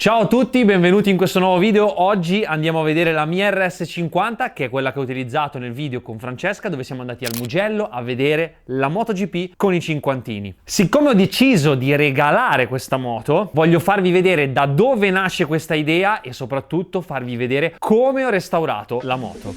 Ciao a tutti, benvenuti in questo nuovo video. Oggi andiamo a vedere la mia RS50, che è quella che ho utilizzato nel video con Francesca, dove siamo andati al Mugello a vedere la MotoGP con i cinquantini. Siccome ho deciso di regalare questa moto, voglio farvi vedere da dove nasce questa idea e soprattutto farvi vedere come ho restaurato la moto.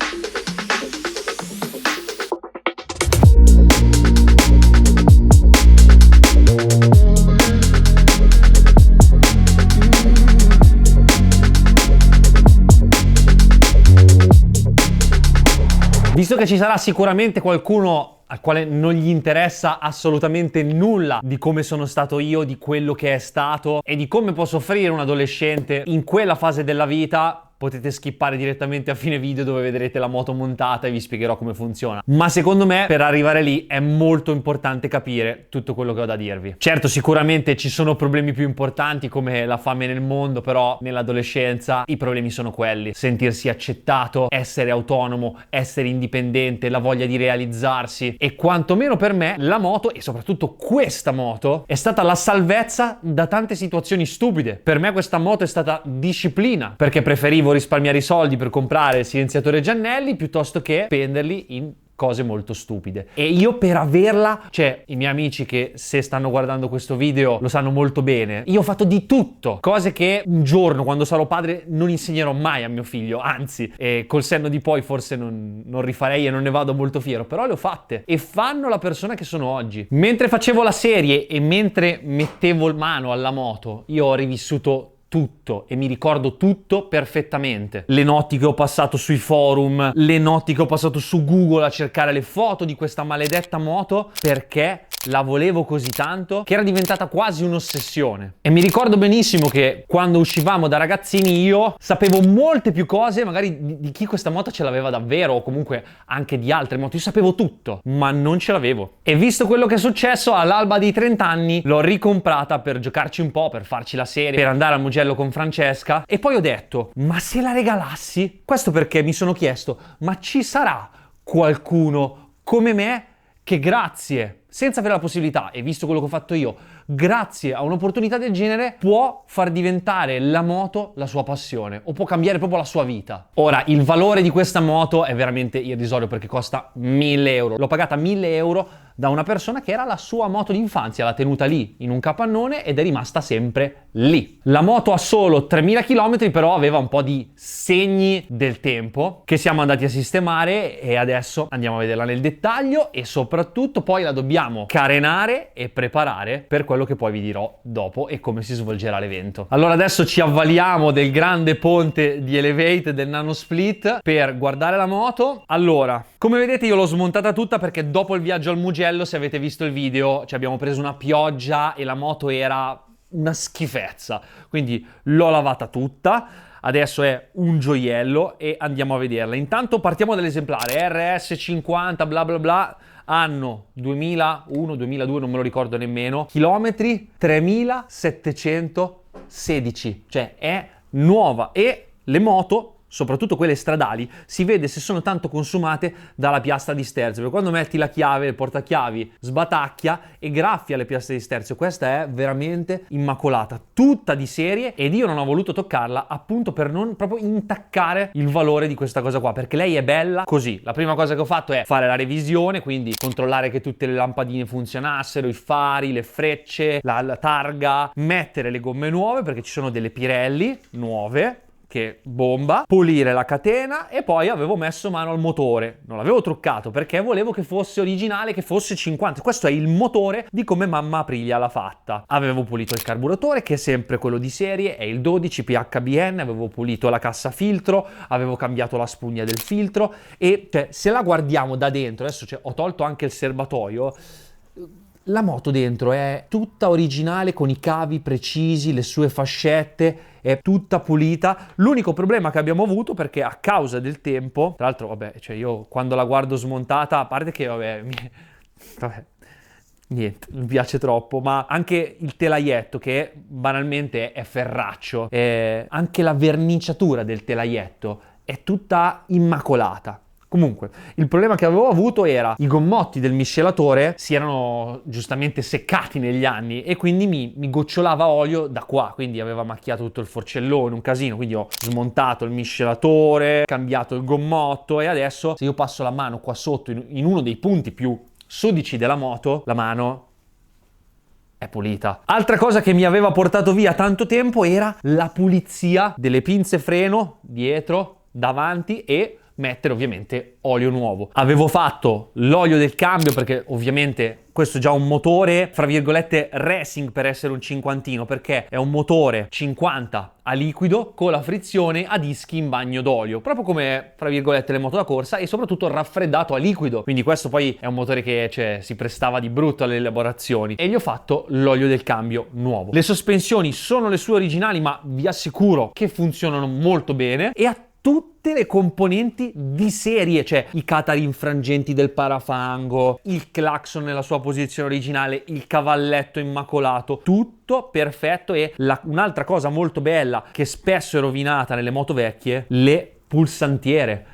Visto che ci sarà sicuramente qualcuno al quale non gli interessa assolutamente nulla di come sono stato io, di quello che è stato e di come può soffrire un adolescente in quella fase della vita, potete skippare direttamente a fine video dove vedrete la moto montata e vi spiegherò come funziona. Ma secondo me per arrivare lì è molto importante capire tutto quello che ho da dirvi. Certo, sicuramente ci sono problemi più importanti come la fame nel mondo, però nell'adolescenza i problemi sono quelli: sentirsi accettato, essere autonomo, essere indipendente, la voglia di realizzarsi. E quantomeno per me la moto, e soprattutto questa moto, è stata la salvezza da tante situazioni stupide. Per me questa moto è stata disciplina, perché preferivo risparmiare i soldi per comprare il silenziatore Giannelli piuttosto che spenderli in cose molto stupide. E io per averla, cioè i miei amici che se stanno guardando questo video lo sanno molto bene, io ho fatto di tutto, cose che un giorno quando sarò padre non insegnerò mai a mio figlio, anzi col senno di poi forse non rifarei e non ne vado molto fiero, però le ho fatte e fanno la persona che sono oggi. Mentre facevo la serie e mentre mettevo mano alla moto, io ho rivissuto tutto e mi ricordo tutto perfettamente. Le notti che ho passato sui forum, le notti che ho passato su Google a cercare le foto di questa maledetta moto perché la volevo così tanto che era diventata quasi un'ossessione. E mi ricordo benissimo che quando uscivamo da ragazzini io sapevo molte più cose magari di chi questa moto ce l'aveva davvero o comunque anche di altre moto. Io sapevo tutto, ma non ce l'avevo. E visto quello che è successo, all'alba dei 30 anni l'ho ricomprata per giocarci un po', per farci la serie, per andare al Mugello con Francesca e poi ho detto: ma se la regalassi? Questo perché mi sono chiesto: ma ci sarà qualcuno come me che grazie, senza avere la possibilità, e visto quello che ho fatto io, grazie a un'opportunità del genere, può far diventare la moto la sua passione o può cambiare proprio la sua vita. Ora, il valore di questa moto è veramente irrisorio perché costa 1000 euro. L'ho pagata 1000 euro da una persona che era la sua moto d'infanzia, l'ha tenuta lì in un capannone ed è rimasta sempre lì. La moto ha solo 3000 km, però aveva un po' di segni del tempo che siamo andati a sistemare e adesso andiamo a vederla nel dettaglio e soprattutto poi la dobbiamo carenare e preparare per quello che poi vi dirò dopo e come si svolgerà l'evento. Allora adesso ci avvaliamo del grande ponte di Elevate del Nano Split per guardare la moto. Allora, come vedete io l'ho smontata tutta perché dopo il viaggio al Mugello, se avete visto il video, ci abbiamo preso una pioggia e la moto era una schifezza. Quindi l'ho lavata tutta. Adesso è un gioiello e andiamo a vederla. Intanto partiamo dall'esemplare RS50 bla bla bla, anno 2001, 2002, non me lo ricordo nemmeno, chilometri 3716, cioè è nuova e le moto, soprattutto quelle stradali, si vede se sono tanto consumate dalla piastra di sterzo, perché quando metti la chiave, il portachiavi sbatacchia e graffia le piastre di sterzo. Questa è veramente immacolata, tutta di serie, ed io non ho voluto toccarla appunto per non proprio intaccare il valore di questa cosa qua, perché lei è bella così. La prima cosa che ho fatto è fare la revisione, quindi controllare che tutte le lampadine funzionassero, i fari, le frecce, la targa, mettere le gomme nuove perché ci sono delle Pirelli nuove, che bomba, pulire la catena e poi avevo messo mano al motore. Non l'avevo truccato perché volevo che fosse originale, che fosse 50. Questo è il motore di come mamma Aprilia l'ha fatta. Avevo pulito il carburatore, che è sempre quello di serie, è il 12 PHBN, avevo pulito la cassa filtro, avevo cambiato la spugna del filtro e cioè, se la guardiamo da dentro, adesso ho tolto anche il serbatoio, la moto dentro è tutta originale con i cavi precisi, le sue fascette, è tutta pulita. L'unico problema che abbiamo avuto, perché a causa del tempo, tra l'altro vabbè, cioè io quando la guardo smontata, a parte che vabbè, niente, mi piace troppo, ma anche il telaietto che banalmente è ferraccio, anche la verniciatura del telaietto è tutta immacolata. Comunque, il problema che avevo avuto era i gommotti del miscelatore si erano giustamente seccati negli anni e quindi mi gocciolava olio da qua, quindi aveva macchiato tutto il forcellone, un casino, quindi ho smontato il miscelatore, cambiato il gommotto e adesso se io passo la mano qua sotto in uno dei punti più sudici della moto, la mano è pulita. Altra cosa che mi aveva portato via tanto tempo era la pulizia delle pinze freno dietro, davanti e mettere ovviamente olio nuovo. Avevo fatto l'olio del cambio perché ovviamente questo è già un motore fra virgolette racing per essere un cinquantino, perché è un motore 50 a liquido con la frizione a dischi in bagno d'olio, proprio come fra virgolette le moto da corsa, e soprattutto raffreddato a liquido, quindi questo poi è un motore che si prestava di brutto alle elaborazioni e gli ho fatto l'olio del cambio nuovo. Le sospensioni sono le sue originali, ma vi assicuro che funzionano molto bene e a tutte le componenti di serie, cioè i catari infrangenti del parafango, il clacson nella sua posizione originale, il cavalletto immacolato, tutto perfetto. E un'altra cosa molto bella che spesso è rovinata nelle moto vecchie, le pulsantiere,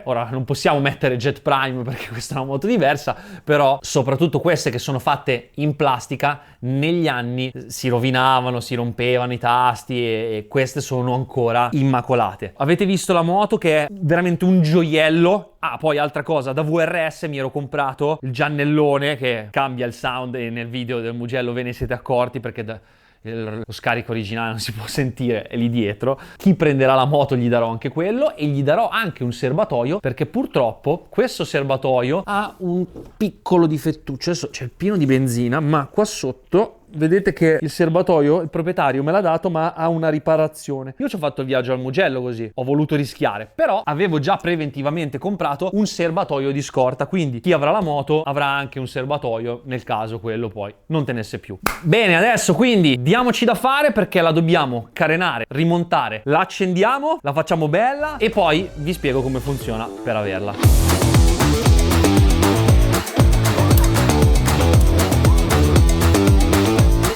ora non possiamo mettere Jet Prime perché questa è una moto diversa, però soprattutto queste che sono fatte in plastica negli anni si rovinavano, si rompevano i tasti e queste sono ancora immacolate. Avete visto la moto che è veramente un gioiello. Ah, poi altra cosa, da VRS mi ero comprato il giannellone che cambia il sound e nel video del Mugello ve ne siete accorti perché lo scarico originale non si può sentire, è lì dietro. Chi prenderà la moto gli darò anche quello e gli darò anche un serbatoio perché purtroppo questo serbatoio ha un piccolo difettuccio. Adesso c'è il pieno di benzina, ma qua sotto vedete che il serbatoio il proprietario me l'ha dato ma ha una riparazione. Io ci ho fatto il viaggio al Mugello così, ho voluto rischiare, però avevo già preventivamente comprato un serbatoio di scorta, quindi chi avrà la moto avrà anche un serbatoio nel caso quello poi non tenesse più. Bene, adesso quindi diamoci da fare perché la dobbiamo carenare, rimontare, la accendiamo, la facciamo bella e poi vi spiego come funziona per averla.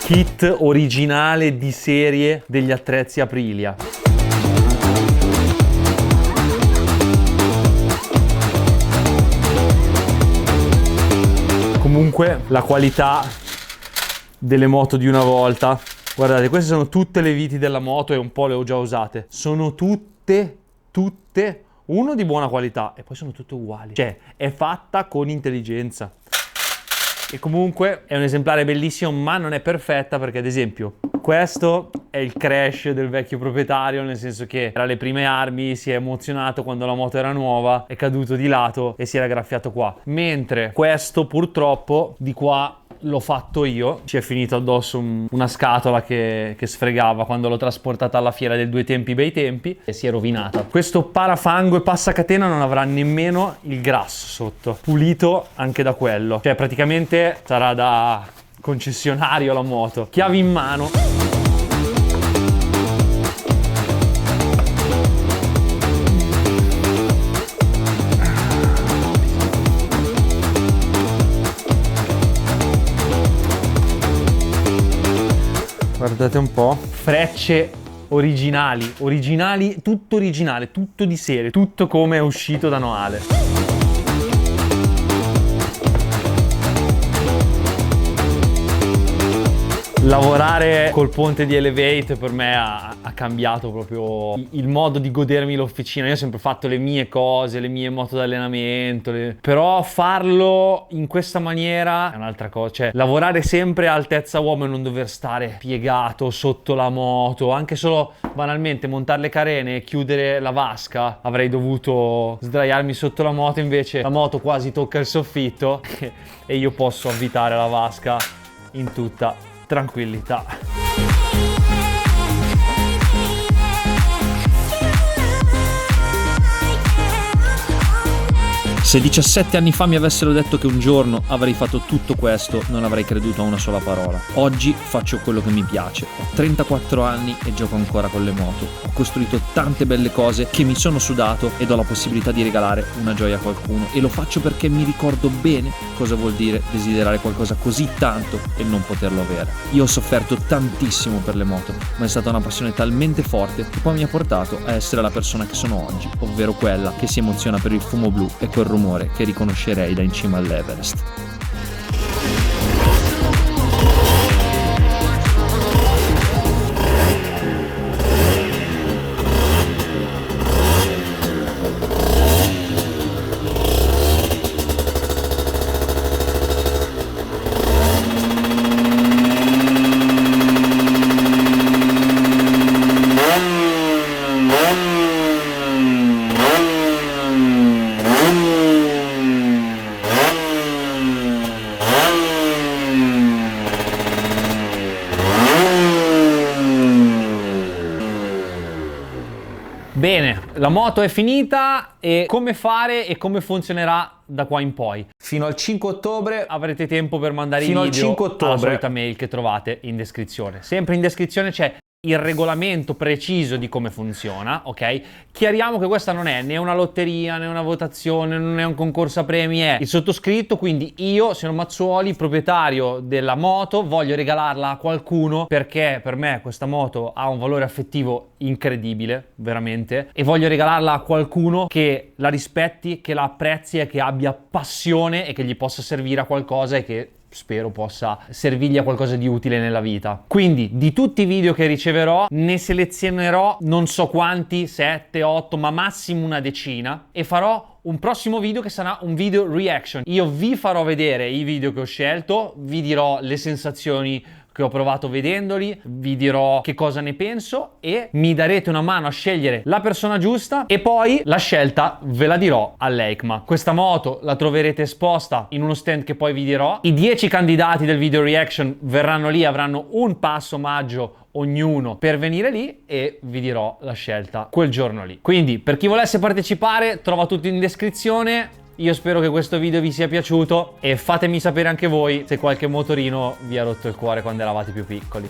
Kit originale di serie degli attrezzi Aprilia. Comunque la qualità delle moto di una volta. Guardate, queste sono tutte le viti della moto e un po' le ho già usate. Sono tutte uno di buona qualità e poi sono tutte uguali. Cioè, è fatta con intelligenza. E comunque è un esemplare bellissimo, ma non è perfetta perché ad esempio questo è il crash del vecchio proprietario, nel senso che era alle prime armi, si è emozionato quando la moto era nuova, è caduto di lato e si era graffiato qua. Mentre questo purtroppo di qua l'ho fatto io, ci è finito addosso una scatola che sfregava quando l'ho trasportata alla fiera del Due Tempi Bei Tempi e si è rovinata. Questo parafango e passacatena non avrà nemmeno il grasso sotto, pulito anche da quello, cioè praticamente sarà da concessionario la moto. Chiavi in mano. Guardate un po', frecce originali, tutto originale, tutto di serie, tutto come è uscito da Noale. Lavorare col ponte di Elevate per me ha cambiato proprio il modo di godermi l'officina. Io ho sempre fatto le mie cose, le mie moto d'allenamento, però farlo in questa maniera è un'altra cosa. Cioè, lavorare sempre a altezza uomo e non dover stare piegato sotto la moto, anche solo banalmente montare le carene e chiudere la vasca. Avrei dovuto sdraiarmi sotto la moto, invece la moto quasi tocca il soffitto e io posso avvitare la vasca in tutta tranquillità. Se 17 anni fa mi avessero detto che un giorno avrei fatto tutto questo, non avrei creduto a una sola parola. Oggi faccio quello che mi piace. Ho 34 anni e gioco ancora con le moto. Ho costruito tante belle cose che mi sono sudato ed ho la possibilità di regalare una gioia a qualcuno. E lo faccio perché mi ricordo bene cosa vuol dire desiderare qualcosa così tanto e non poterlo avere. Io ho sofferto tantissimo per le moto, ma è stata una passione talmente forte che poi mi ha portato a essere la persona che sono oggi, ovvero quella che si emoziona per il fumo blu e quel rumore che riconoscerei da in cima all'Everest. Bene, la moto è finita e come fare e come funzionerà da qua in poi? Fino al 5 ottobre Avrete tempo per mandare Fino i al video 5 alla ottobre. solita mail che trovate in descrizione. Sempre in descrizione c'è il regolamento preciso di come funziona, ok? Chiariamo che questa non è né una lotteria, né una votazione, non è un concorso a premi, è il sottoscritto, quindi io, signor Mazzuoli, proprietario della moto, voglio regalarla a qualcuno perché per me questa moto ha un valore affettivo incredibile, veramente, e voglio regalarla a qualcuno che la rispetti, che la apprezzi e che abbia passione e che gli possa servire a qualcosa e che spero possa servirgli a qualcosa di utile nella vita. Quindi di tutti i video che riceverò ne selezionerò non so quanti, 7, 8, ma massimo una decina, e farò un prossimo video che sarà un video reaction. Io vi farò vedere i video che ho scelto, vi dirò le sensazioni che ho provato vedendoli, vi dirò che cosa ne penso e mi darete una mano a scegliere la persona giusta e poi la scelta ve la dirò all'EICMA. Questa moto la troverete esposta in uno stand che poi vi dirò. I 10 candidati del video reaction verranno lì, avranno un pass omaggio ognuno per venire lì e vi dirò la scelta quel giorno lì. Quindi per chi volesse partecipare trova tutto in descrizione. Io spero che questo video vi sia piaciuto e fatemi sapere anche voi se qualche motorino vi ha rotto il cuore quando eravate più piccoli.